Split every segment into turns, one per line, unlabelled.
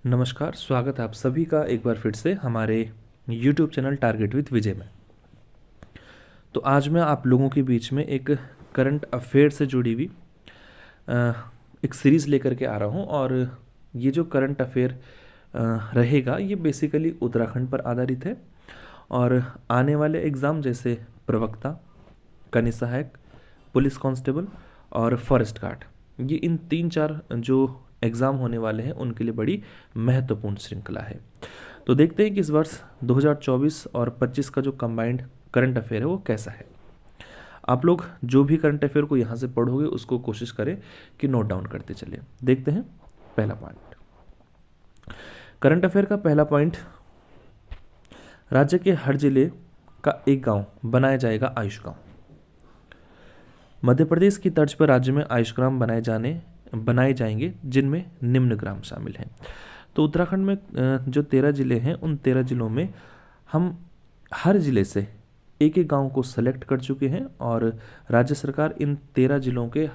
नमस्कार, स्वागत है आप सभी का एक बार फिर से हमारे YouTube चैनल टारगेट विद विजय में। तो आज मैं आप लोगों के बीच में एक करंट अफेयर से जुड़ी हुई एक सीरीज़ लेकर के आ रहा हूँ और ये जो करंट अफेयर रहेगा ये बेसिकली उत्तराखंड पर आधारित है और आने वाले एग्ज़ाम जैसे प्रवक्ता, कनीय सहायक, पुलिस कांस्टेबल और फॉरेस्ट गार्ड, ये इन 3-4 जो एग्ज़ाम होने वाले हैं उनके लिए बड़ी महत्वपूर्ण श्रृंखला है। तो देखते हैं कि इस वर्ष 2024 और 25 का जो कंबाइंड करंट अफेयर है वो कैसा है। आप लोग जो भी करंट अफेयर को यहाँ से पढ़ोगे उसको कोशिश करें कि नोट डाउन करते चले। देखते हैं पहला पॉइंट। करंट अफेयर का पहला पॉइंट, राज्य के हर जिले का एक गांव बनाया जाएगा आयुष गांव। मध्य प्रदेश की तर्ज पर राज्य में आयुष ग्राम बनाए जाएंगे जिनमें निम्न ग्राम शामिल हैं। तो उत्तराखंड में जो 13 जिले हैं उन 13 जिलों में हम हर जिले से एक एक गांव को सेलेक्ट कर चुके हैं और राज्य सरकार इन 13 जिलों के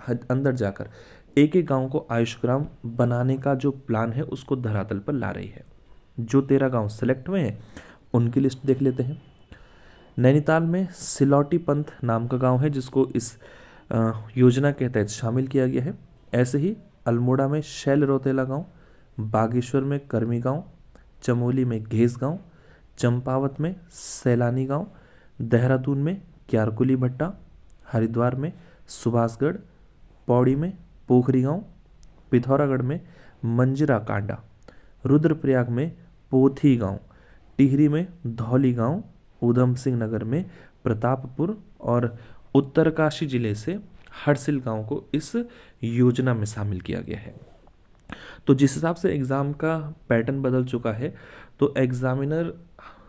अंदर जाकर एक एक गांव को आयुष ग्राम बनाने का जो प्लान है उसको धरातल पर ला रही है। जो 13 गांव सेलेक्ट हुए हैं उनकी लिस्ट देख लेते हैं। नैनीताल में सिलौटी पंथ नाम का गांव है जिसको इस योजना के तहत शामिल किया गया है। ऐसे ही अल्मोड़ा में शैल रोतेला गांव, बागेश्वर में कर्मी गांव, चमोली में घेस गांव, चंपावत में सैलानी गांव, देहरादून में क्यारकुली भट्टा, हरिद्वार में सुभाषगढ़, पौड़ी में पोखरी गांव, पिथौरागढ़ में मंजरा कांडा, रुद्रप्रयाग में पोथी गांव, टिहरी में धौली गांव, ऊधम सिंह नगर में प्रतापपुर और उत्तरकाशी जिले से हरसिल गांव को इस योजना में शामिल किया गया है। तो जिस हिसाब से एग्ज़ाम का पैटर्न बदल चुका है तो एग्जामिनर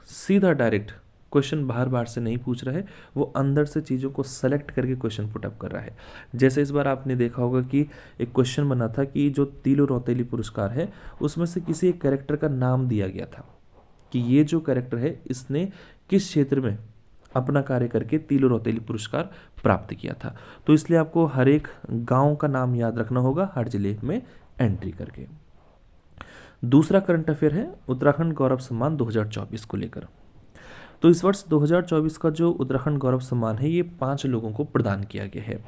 सीधा डायरेक्ट क्वेश्चन बार बार से नहीं पूछ रहा है, वो अंदर से चीज़ों को सेलेक्ट करके क्वेश्चन पुटअप कर रहा है। जैसे इस बार आपने देखा होगा कि एक क्वेश्चन बना था कि जो तीलू रौतेली पुरस्कार है उसमें से किसी एक कैरेक्टर का नाम दिया गया था कि ये जो कैरेक्टर है इसने किस क्षेत्र में अपना कार्य करके तीलू रौतेली पुरस्कार प्राप्त किया था। तो इसलिए आपको हर एक गांव का नाम याद रखना होगा हर जिले में एंट्री करके। दूसरा करंट अफेयर है उत्तराखंड गौरव सम्मान 2024 को लेकर। तो इस वर्ष 2024 का जो उत्तराखंड गौरव सम्मान है ये 5 लोगों को प्रदान किया गया है।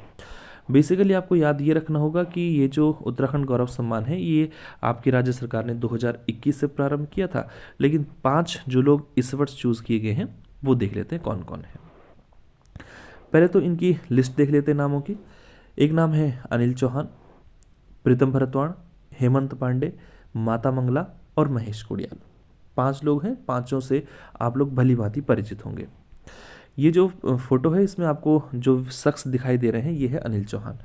बेसिकली आपको याद ये रखना होगा कि ये जो उत्तराखंड गौरव सम्मान है ये आपकी राज्य सरकार ने 2021 से प्रारंभ किया था, लेकिन 5 जो लोग इस वर्ष चूज़ किए गए हैं वो देख लेते हैं कौन कौन है। पहले तो इनकी लिस्ट देख लेते हैं नामों की। एक नाम है अनिल चौहान, प्रीतम भरतवाण, हेमंत पांडे, माता मंगला और महेश कुड़ियाल। 5 लोग हैं, 5 से आप लोग भली भांति परिचित होंगे। ये जो फोटो है इसमें आपको जो शख्स दिखाई दे रहे हैं ये है अनिल चौहान।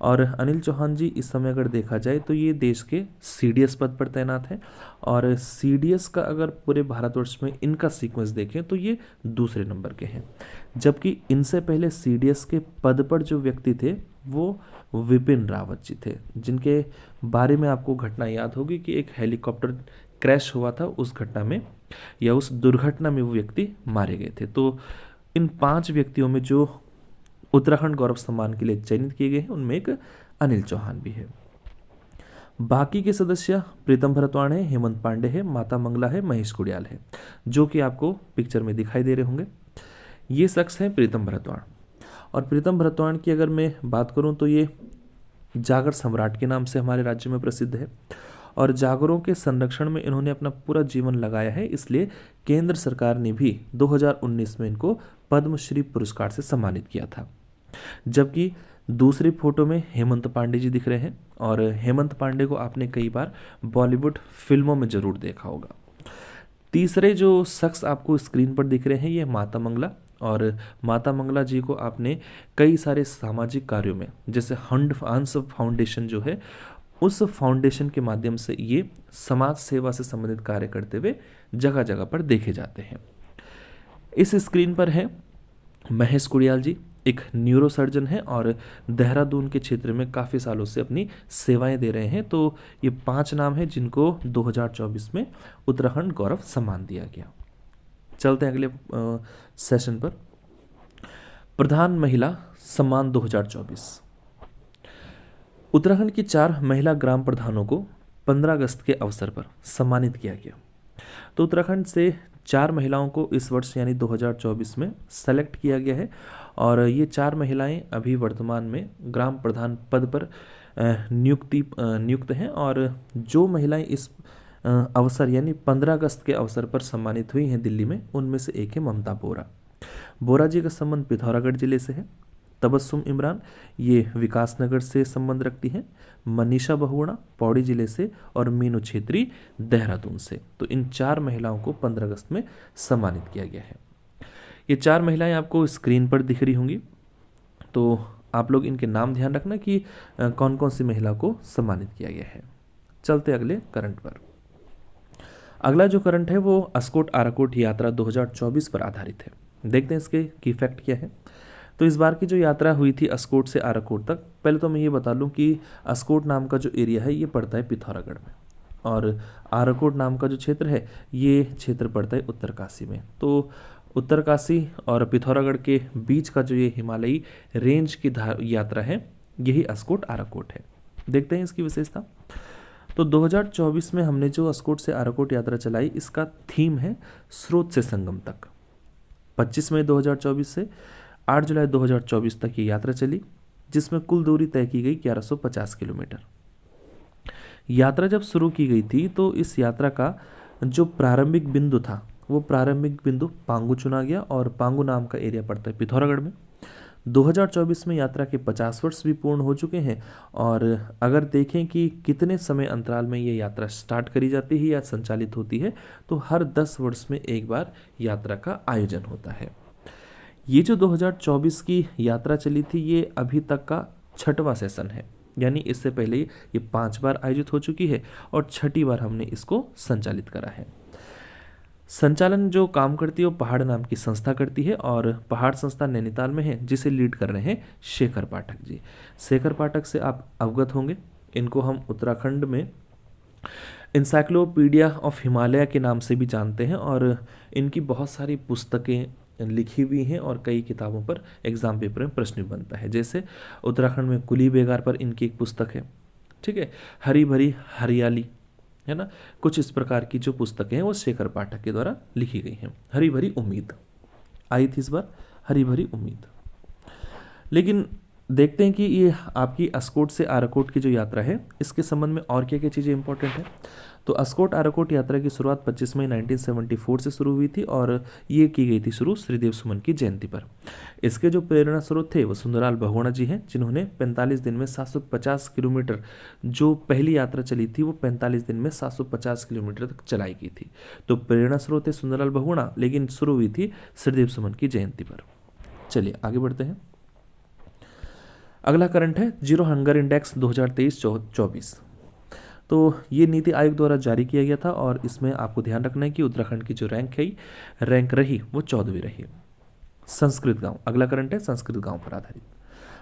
और अनिल चौहान जी इस समय अगर देखा जाए तो ये देश के CDS पद पर तैनात हैं और CDS का अगर पूरे भारतवर्ष में इनका सीक्वेंस देखें तो ये दूसरे नंबर के हैं। जबकि इनसे पहले CDS के पद पर जो व्यक्ति थे वो विपिन रावत जी थे, जिनके बारे में आपको घटना याद होगी कि एक हेलीकॉप्टर क्रैश हुआ था, उस घटना में या उस दुर्घटना में वो व्यक्ति मारे गए थे। तो इन 5 व्यक्तियों में जो उत्तराखंड गौरव सम्मान के लिए चयनित किए गए हैं उनमें एक अनिल चौहान भी है। बाकी के सदस्य प्रीतम भरतवाण है, हेमंत पांडे है, माता मंगला है, महेश कुड़ियाल है, जो कि आपको पिक्चर में दिखाई दे रहे होंगे। ये शख्स हैं प्रीतम भरतवाण। और प्रीतम भरतवाण की अगर मैं बात करूं तो ये जागर सम्राट के नाम से हमारे राज्य में प्रसिद्ध है और जागरों के संरक्षण में इन्होंने अपना पूरा जीवन लगाया है, इसलिए केंद्र सरकार ने भी 2019 में इनको पद्मश्री पुरस्कार से सम्मानित किया था। जबकि दूसरी फोटो में हेमंत पांडे जी दिख रहे हैं और हेमंत पांडे को आपने कई बार बॉलीवुड फिल्मों में जरूर देखा होगा। तीसरे जो शख्स आपको स्क्रीन पर दिख रहे हैं ये माता मंगला, और माता मंगला जी को आपने कई सारे सामाजिक कार्यों में जैसे हंस फाउंडेशन जो है उस फाउंडेशन के माध्यम से ये समाज सेवा से संबंधित कार्य करते हुए जगह जगह पर देखे जाते हैं। इस स्क्रीन पर है महेश कुड़ियाल जी, एक न्यूरो सर्जन है और देहरादून के क्षेत्र में काफ़ी सालों से अपनी सेवाएं दे रहे हैं। तो ये 5 नाम हैं जिनको 2024 में उत्तराखंड गौरव सम्मान दिया गया। चलते हैं अगले सेशन पर। प्रधान महिला सम्मान 2024। उत्तराखंड की 4 महिला ग्राम प्रधानों को 15 अगस्त के अवसर पर सम्मानित किया गया। तो उत्तराखंड से 4 महिलाओं को इस वर्ष यानी 2024 में सेलेक्ट किया गया है और ये 4 महिलाएं अभी वर्तमान में ग्राम प्रधान पद पर नियुक्त हैं। और जो महिलाएं इस अवसर यानी 15 अगस्त के अवसर पर सम्मानित हुई हैं दिल्ली में, उनमें से एक है ममता बोरा। बोरा जी का संबंध पिथौरागढ़ जिले से है। तबस्सुम इमरान ये विकासनगर से संबंध रखती हैं। मनीषा बहुगुणा पौड़ी जिले से और मीनू छेत्री देहरादून से। तो इन 4 महिलाओं को 15 अगस्त में सम्मानित किया गया है। ये 4 महिलाएं आपको स्क्रीन पर दिख रही होंगी, तो आप लोग इनके नाम ध्यान रखना कि कौन कौन सी महिला को सम्मानित किया गया है। चलते अगले करंट पर। अगला जो करंट है वो अस्कोट आराकोट यात्रा 2024 पर आधारित है। देखते हैं इसके की फैक्ट क्या है। तो इस बार की जो यात्रा हुई थी अस्कोट से आराकोट तक, पहले तो मैं ये बता लूँ कि अस्कोट नाम का जो एरिया है ये पड़ता है पिथौरागढ़ में और आराकोट नाम का जो क्षेत्र है ये क्षेत्र पड़ता है उत्तरकाशी में। तो उत्तरकाशी और पिथौरागढ़ के बीच का जो ये हिमालयी रेंज की यात्रा है यही अस्कोट आराकोट है। देखते हैं इसकी विशेषता। तो 2024 में हमने जो अस्कोट से आराकोट यात्रा चलाई, इसका थीम है स्रोत से संगम तक। 25 मई 2024 से 8 जुलाई 2024 तक ये यात्रा चली, जिसमें कुल दूरी तय की गई 1150 किलोमीटर। यात्रा जब शुरू की गई थी तो इस यात्रा का जो प्रारंभिक बिंदु था वो प्रारंभिक बिंदु पांगू चुना गया और पांगू नाम का एरिया पड़ता है पिथौरागढ़ में। 2024 में यात्रा के 50 वर्ष भी पूर्ण हो चुके हैं और अगर देखें कि कितने समय अंतराल में ये यात्रा स्टार्ट करी जाती है या संचालित होती है, तो हर 10 वर्ष में एक बार यात्रा का आयोजन होता है। ये जो 2024 की यात्रा चली थी ये अभी तक का 6वां सेशन है, यानी इससे पहले ये 5 बार आयोजित हो चुकी है और 6ठी बार हमने इसको संचालित करा है। संचालन जो काम करती है वो पहाड़ नाम की संस्था करती है और पहाड़ संस्था नैनीताल में है, जिसे लीड कर रहे हैं शेखर पाठक जी। शेखर पाठक से आप अवगत होंगे, इनको हम उत्तराखंड में इंसाइक्लोपीडिया ऑफ हिमालय के नाम से भी जानते हैं और इनकी बहुत सारी पुस्तकें लिखी हुई हैं और कई किताबों पर एग्जाम पेपर में प्रश्न भी बनता है। जैसे उत्तराखंड में कुली बेगार पर इनकी एक पुस्तक है, ठीक है, हरी भरी हरियाली, है ना। कुछ इस प्रकार की जो पुस्तकें हैं वो शेखर पाठक के द्वारा लिखी गई हैं। हरी भरी उम्मीद आई थी इस बार, हरी भरी उम्मीद। लेकिन देखते हैं कि ये आपकी अस्कोट से आराकोट की जो यात्रा है इसके संबंध में और क्या क्या चीज़ें इंपॉर्टेंट है। तो अस्कोट आराकोट यात्रा की शुरुआत 25 मई 1974 से शुरू हुई थी और ये की गई थी शुरू श्रीदेव सुमन की जयंती पर। इसके जो प्रेरणा स्रोत थे वो सुंदरलाल बहुगुणा जी हैं, जिन्होंने 45 दिन में 750 किलोमीटर जो पहली यात्रा चली थी वो 45 दिन में 750 किलोमीटर तक चलाई गई थी। तो प्रेरणा स्रोत है सुंदरलाल बहुगुणा, लेकिन शुरू हुई थी श्रीदेव सुमन की जयंती पर। चलिए आगे बढ़ते हैं। अगला करंट है जीरो हंगर इंडेक्स 2023-24। तो ये नीति आयोग द्वारा जारी किया गया था और इसमें आपको ध्यान रखना है कि उत्तराखंड की जो रैंक रही वो 14वीं रही। संस्कृत गांव, अगला करंट है संस्कृत गांव पर आधारित।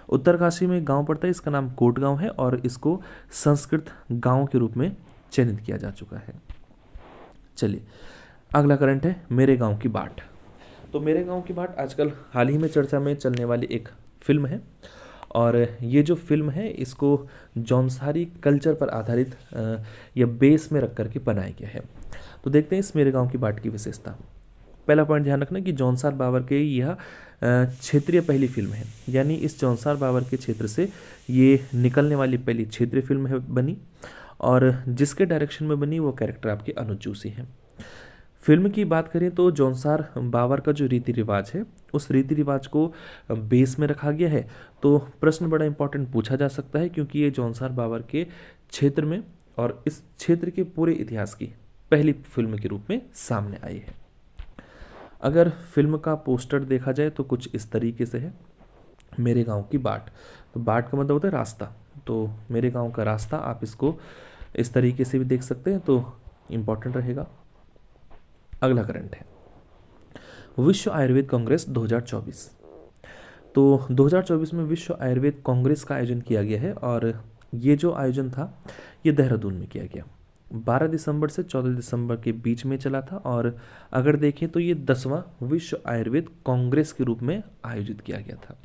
उत्तरकाशी में गांव पड़ता है, इसका नाम कोट गांव है और इसको संस्कृत गांव के रूप में चयनित किया जा चुका है। चलिए अगला करंट है मेरे गांव की बाट। तो मेरे गांव की बाट आजकल हाल ही में चर्चा में चलने वाली एक फिल्म है और ये जो फिल्म है इसको जौनसारी कल्चर पर आधारित या बेस में रख करके बनाया गया है। तो देखते हैं इस मेरे गांव की बाट की विशेषता। पहला पॉइंट ध्यान रखना कि जौनसार बावर के यह क्षेत्रीय पहली फिल्म है, यानी इस जौनसार बावर के क्षेत्र से ये निकलने वाली पहली क्षेत्रीय फिल्म है बनी और जिसके डायरेक्शन में बनी वो कैरेक्टर आपके अनुज जोशी हैं। फिल्म की बात करें तो जौनसार बावर का जो रीति रिवाज है उस रीति रिवाज को बेस में रखा गया है। तो प्रश्न बड़ा इंपॉर्टेंट पूछा जा सकता है क्योंकि ये जौनसार बावर के क्षेत्र में और इस क्षेत्र के पूरे इतिहास की पहली फिल्म के रूप में सामने आई है। अगर फिल्म का पोस्टर देखा जाए तो कुछ इस तरीके से है, मेरे गांव की बाट। तो बाट का मतलब होता है रास्ता, तो मेरे गांव का रास्ता आप इसको इस तरीके से भी देख सकते हैं, तो इम्पॉर्टेंट रहेगा। अगला करंट है विश्व आयुर्वेद कांग्रेस 2024। तो 2024 में विश्व आयुर्वेद कांग्रेस का आयोजन किया गया है और ये जो आयोजन था ये देहरादून में किया गया। 12 दिसंबर से 14 दिसंबर के बीच में चला था और अगर देखें तो ये 10वां विश्व आयुर्वेद कांग्रेस के रूप में आयोजित किया गया था।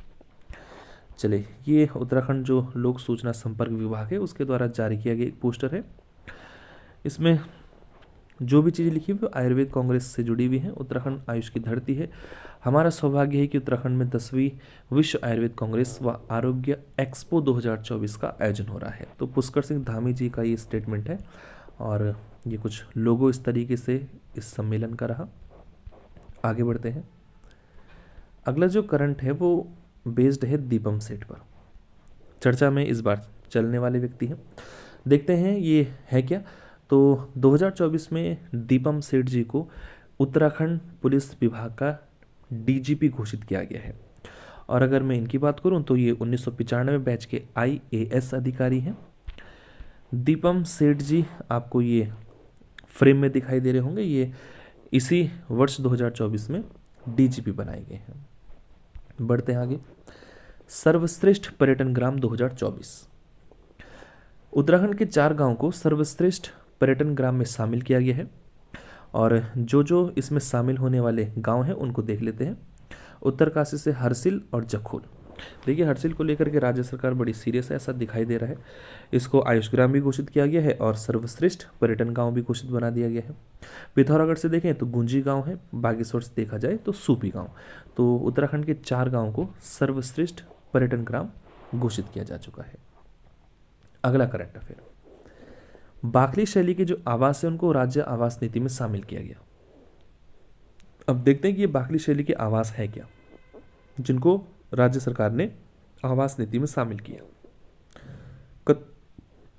चलिए ये उत्तराखंड जो लोक सूचना संपर्क विभाग है उसके द्वारा जारी किया गया एक पोस्टर है। इसमें जो भी चीज़ें लिखी हुई वो आयुर्वेद कांग्रेस से जुड़ी हुई हैं। उत्तराखंड आयुष की धरती है। हमारा सौभाग्य है कि उत्तराखंड में 10वीं विश्व आयुर्वेद कांग्रेस व आरोग्य एक्सपो 2024 का आयोजन हो रहा है। तो पुष्कर सिंह धामी जी का ये स्टेटमेंट है और ये कुछ लोगो इस तरीके से इस सम्मेलन का रहा। आगे बढ़ते हैं। अगला जो करंट है वो बेस्ड है दीपम सेठ पर। चर्चा में इस बार चलने वाले व्यक्ति हैं। देखते हैं ये है क्या। तो 2024 में दीपम सेठ जी को उत्तराखंड पुलिस विभाग का डीजीपी घोषित किया गया है। और अगर मैं इनकी बात करूं तो ये 1995 बैच के IAS अधिकारी हैं। दीपम सेठ जी आपको ये फ्रेम में दिखाई दे रहे होंगे। ये इसी वर्ष 2024 में डीजीपी बनाए गए हैं। बढ़ते हैं आगे। सर्वश्रेष्ठ पर्यटन ग्राम 2024। उत्तराखंड के 4 गांव को सर्वश्रेष्ठ पर्यटन ग्राम में शामिल किया गया है और जो जो इसमें शामिल होने वाले गांव हैं उनको देख लेते हैं। उत्तरकाशी से हरसिल और जखोल। देखिए हरसिल को लेकर के राज्य सरकार बड़ी सीरियस है, ऐसा दिखाई दे रहा है। इसको आयुष ग्राम भी घोषित किया गया है और सर्वश्रेष्ठ पर्यटन गांव भी घोषित बना दिया गया है। पिथौरागढ़ से देखें तो गुंजी गांव है, बागेश्वर से देखा जाए तो सूपी गांव। तो उत्तराखंड के 4 गांव को सर्वश्रेष्ठ पर्यटन ग्राम घोषित किया जा चुका है। अगला करंट अफेयर। बाकली शैली के जो आवास है उनको राज्य आवास नीति में शामिल किया गया। अब देखते हैं कि ये बाकली शैली के आवास है क्या जिनको राज्य सरकार ने आवास नीति में शामिल किया।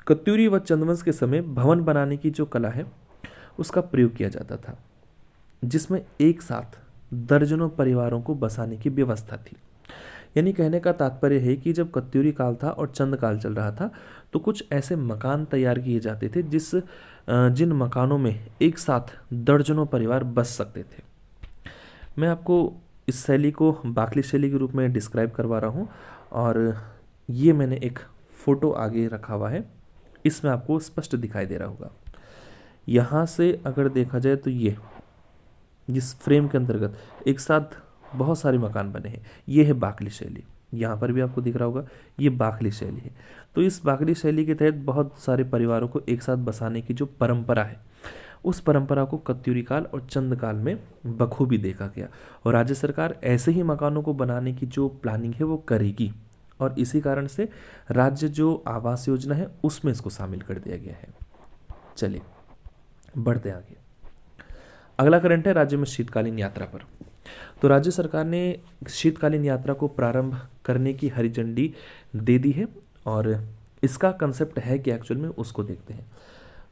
कत्यूरी व चंदवंश के समय भवन बनाने की जो कला है उसका प्रयोग किया जाता था, जिसमें एक साथ दर्जनों परिवारों को बसाने की व्यवस्था थी। यानी कहने का तात्पर्य है कि जब कत्यूरी काल था और चंद काल चल रहा था तो कुछ ऐसे मकान तैयार किए जाते थे जिन मकानों में एक साथ दर्जनों परिवार बस सकते थे। मैं आपको इस शैली को बाकली शैली के रूप में डिस्क्राइब करवा रहा हूँ और ये मैंने एक फ़ोटो आगे रखा हुआ है, इसमें आपको स्पष्ट दिखाई दे रहा होगा। यहाँ से अगर देखा जाए तो ये जिस फ्रेम के अंतर्गत एक साथ बहुत सारे मकान बने हैं, ये है बाकली शैली। यहाँ पर भी आपको दिख रहा होगा ये बाकली शैली है। तो इस बाकली शैली के तहत बहुत सारे परिवारों को एक साथ बसाने की जो परंपरा है उस परंपरा को कत्यूरी काल और चंद काल में बखूबी देखा गया और राज्य सरकार ऐसे ही मकानों को बनाने की जो प्लानिंग है वो करेगी और इसी कारण से राज्य जो आवास योजना है उसमें इसको शामिल कर दिया गया है। चलिए बढ़ते आगे। अगला करंट है राज्य में शीतकालीन यात्रा पर। तो राज्य सरकार ने शीतकालीन यात्रा को प्रारंभ करने की हरी झंडी दे दी है और इसका कंसेप्ट है कि एक्चुअल में उसको देखते हैं।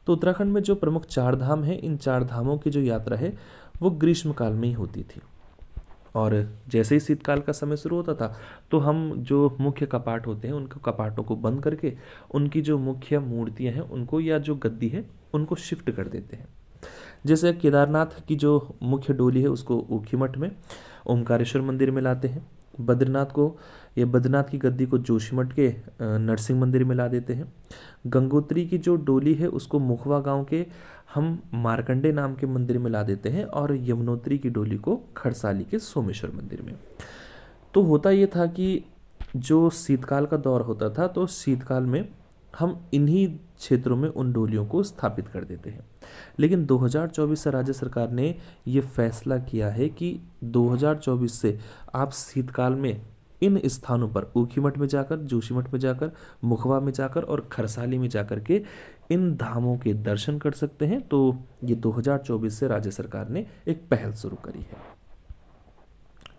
तो उत्तराखंड में जो प्रमुख 4 धाम हैं, इन 4 धामों की जो यात्रा है वो ग्रीष्मकाल में ही होती थी और जैसे ही शीतकाल का समय शुरू होता था तो हम जो मुख्य कपाट होते हैं उनको कपाटों को बंद करके उनकी जो मुख्य मूर्तियां हैं उनको या जो गद्दी है उनको शिफ्ट कर देते हैं। जैसे केदारनाथ की जो मुख्य डोली है उसको ऊखीमठ में ओमकारेश्वर मंदिर में लाते हैं। बद्रीनाथ की गद्दी को जोशीमठ के नरसिंह मंदिर में ला देते हैं। गंगोत्री की जो डोली है उसको मुखवा गांव के हम मार्कंडे नाम के मंदिर में ला देते हैं और यमुनोत्री की डोली को खड़साली के सोमेश्वर मंदिर में। तो होता ये था कि जो शीतकाल का दौर होता था तो शीतकाल में हम इन्हीं क्षेत्रों में उन डोलियों को स्थापित कर देते हैं। लेकिन 2024 से राज्य सरकार ने ये फैसला किया है कि 2024 से आप शीतकाल में इन स्थानों पर ऊखीमठ में जाकर, जोशीमठ में जाकर, मुखवा में जाकर और खरसाली में जाकर के इन धामों के दर्शन कर सकते हैं। तो ये 2024 से राज्य सरकार ने एक पहल शुरू करी है।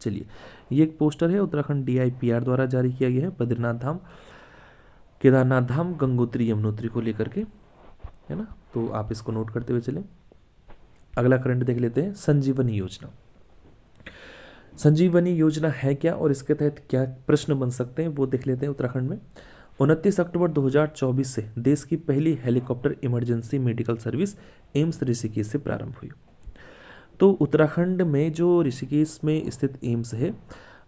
चलिए ये एक पोस्टर है उत्तराखंड DIPR द्वारा जारी किया गया है बद्रीनाथ धाम, केदारनाथ धाम, गंगोत्री, यमुनोत्री को लेकर के, है ना। तो आप इसको नोट करते हुए चलें। अगला करंट देख लेते हैं संजीवनी योजना। संजीवनी योजना है क्या और इसके तहत क्या प्रश्न बन सकते हैं वो देख लेते हैं। उत्तराखंड में 29 अक्टूबर 2024 से देश की पहली helicopter emergency medical service AIIMS Rishikesh से प्रारंभ हुई। तो उत्तराखंड में जो ऋषिकेश में स्थित एम्स है,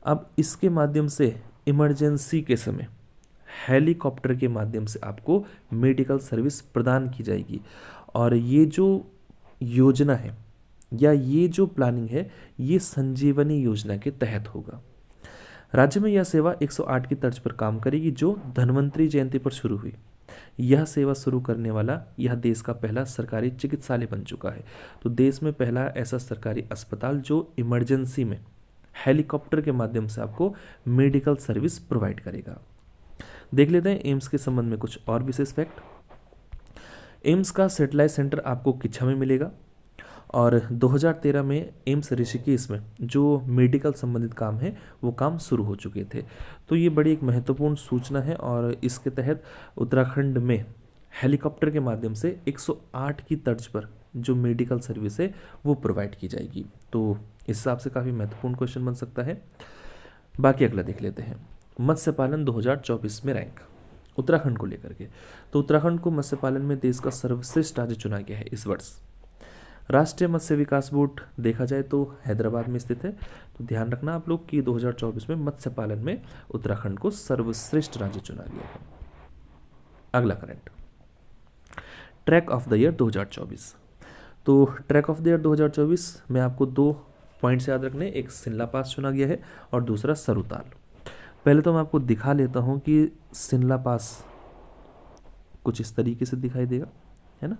अब इसके माध्यम से इमरजेंसी के समय हेलीकॉप्टर के माध्यम से आपको मेडिकल सर्विस प्रदान की जाएगी और ये जो योजना है या ये जो प्लानिंग है ये संजीवनी योजना के तहत होगा। राज्य में यह सेवा 108 की तर्ज पर काम करेगी जो धन्वंतरी जयंती पर शुरू हुई। यह सेवा शुरू करने वाला यह देश का पहला सरकारी चिकित्सालय बन चुका है। तो देश में पहला ऐसा सरकारी अस्पताल जो इमरजेंसी में हेलीकॉप्टर के माध्यम से आपको मेडिकल सर्विस प्रोवाइड करेगा। देख लेते हैं एम्स के संबंध में कुछ और विशेष फैक्ट। एम्स का सैटेलाइट सेंटर आपको किच्छा में मिलेगा और 2013 में एम्स ऋषिकेश में जो मेडिकल संबंधित काम है वो काम शुरू हो चुके थे। तो ये बड़ी एक महत्वपूर्ण सूचना है और इसके तहत उत्तराखंड में हेलीकॉप्टर के माध्यम से 108 की तर्ज पर जो मेडिकल सर्विस है वो प्रोवाइड की जाएगी। तो इस हिसाब से काफ़ी महत्वपूर्ण क्वेश्चन बन सकता है। बाकी अगला देख लेते हैं, मत्स्य पालन 2024 में रैंक उत्तराखंड को लेकर के। तो उत्तराखंड को मत्स्य पालन में देश का सर्वश्रेष्ठ राज्य चुना गया है इस वर्ष। राष्ट्रीय मत्स्य विकास बोर्ड देखा जाए तो हैदराबाद में स्थित है। तो ध्यान रखना आप लोग कि 2024 में मत्स्य पालन में उत्तराखंड को सर्वश्रेष्ठ राज्य चुना गया है। अगला current, track of the year 2024। तो ट्रैक ऑफ द ईयर 2024 में आपको 2 पॉइंट्स याद रखने, एक शिमला पास चुना गया है और दूसरा सरुताल। पहले तो मैं आपको दिखा लेता हूँ कि शिमला पास कुछ इस तरीके से दिखाई देगा, है ना।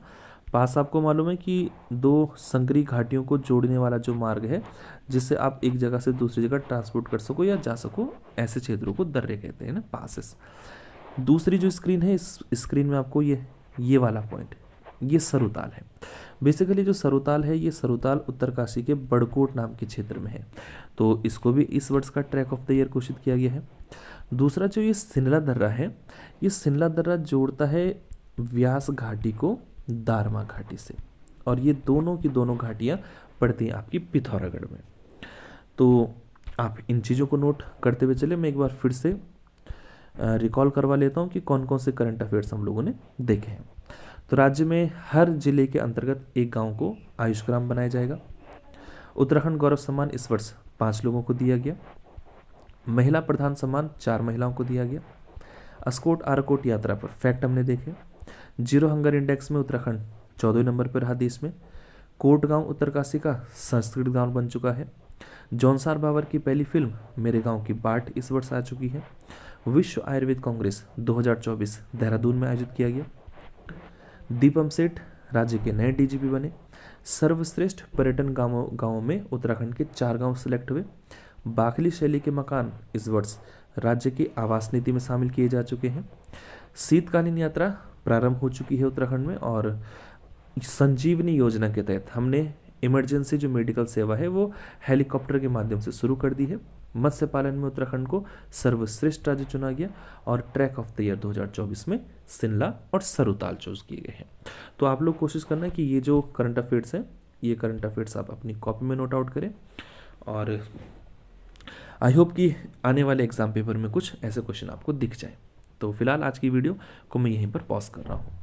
पास आपको मालूम है कि 2 संकरी घाटियों को जोड़ने वाला जो मार्ग है जिससे आप एक जगह से दूसरी जगह ट्रांसपोर्ट कर सको या जा सको, ऐसे क्षेत्रों को दर्रे कहते हैं ना, पासेस। दूसरी जो स्क्रीन है, इस स्क्रीन में आपको ये वाला पॉइंट, ये सरुताल है। बेसिकली जो सरुताल है, ये सरुताल उत्तरकाशी के बड़कोट नाम के क्षेत्र में है। तो इसको भी इस वर्ष का ट्रैक ऑफ द ईयर घोषित किया गया है। दूसरा जो ये शिमला दर्रा है, ये शिमला दर्रा जोड़ता है व्यास घाटी को दारमा घाटी से और ये दोनों की दोनों घाटियाँ पड़ती हैं आपकी पिथौरागढ़ में। तो आप इन चीज़ों को नोट करते हुए चले। मैं एक बार फिर से रिकॉल करवा लेता हूँ कि कौन कौन से करंट अफेयर्स हम लोगों ने देखे हैं। तो राज्य में हर जिले के अंतर्गत एक गांव को आयुष ग्राम बनाया जाएगा। उत्तराखंड गौरव सम्मान इस वर्ष 5 लोगों को दिया गया। महिला प्रधान सम्मान 4 महिलाओं को दिया गया। अस्कोट आरकोट यात्रा पर फैक्ट हमने देखे। जीरो हंगर इंडेक्स में उत्तराखंड 14वें नंबर पर रहा देश में। कोट गांव उत्तरकाशी का संस्कृत गांव बन चुका है। जौनसार बाबर की पहली फिल्म मेरे गांव की बाट इस वर्ष आ चुकी है। विश्व आयुर्वेद कांग्रेस 2024 देहरादून में आयोजित किया गया। दीपम सेठ राज्य के नए डीजीपी बने। सर्वश्रेष्ठ पर्यटन गांवों में उत्तराखंड के 4 गांव सिलेक्ट हुए। बाखली शैली के मकान इस वर्ष राज्य की आवास नीति में शामिल किए जा चुके हैं। शीतकालीन यात्रा प्रारंभ हो चुकी है उत्तराखंड में और संजीवनी योजना के तहत हमने इमरजेंसी जो मेडिकल सेवा है वो हेलीकॉप्टर के माध्यम से शुरू कर दी है। मत्स्य पालन में उत्तराखंड को सर्वश्रेष्ठ राज्य चुना गया और ट्रैक ऑफ द ईयर 2024 में शिमला और सरुताल चूज किए गए हैं। तो आप लोग कोशिश करना है कि ये जो करंट अफेयर्स हैं, ये करंट अफेयर्स आप अपनी कॉपी में नोट आउट करें और आई होप कि आने वाले एग्जाम पेपर में कुछ ऐसे क्वेश्चन आपको दिख जाए। तो फिलहाल आज की वीडियो को मैं यहीं पर पॉज कर रहा हूँ।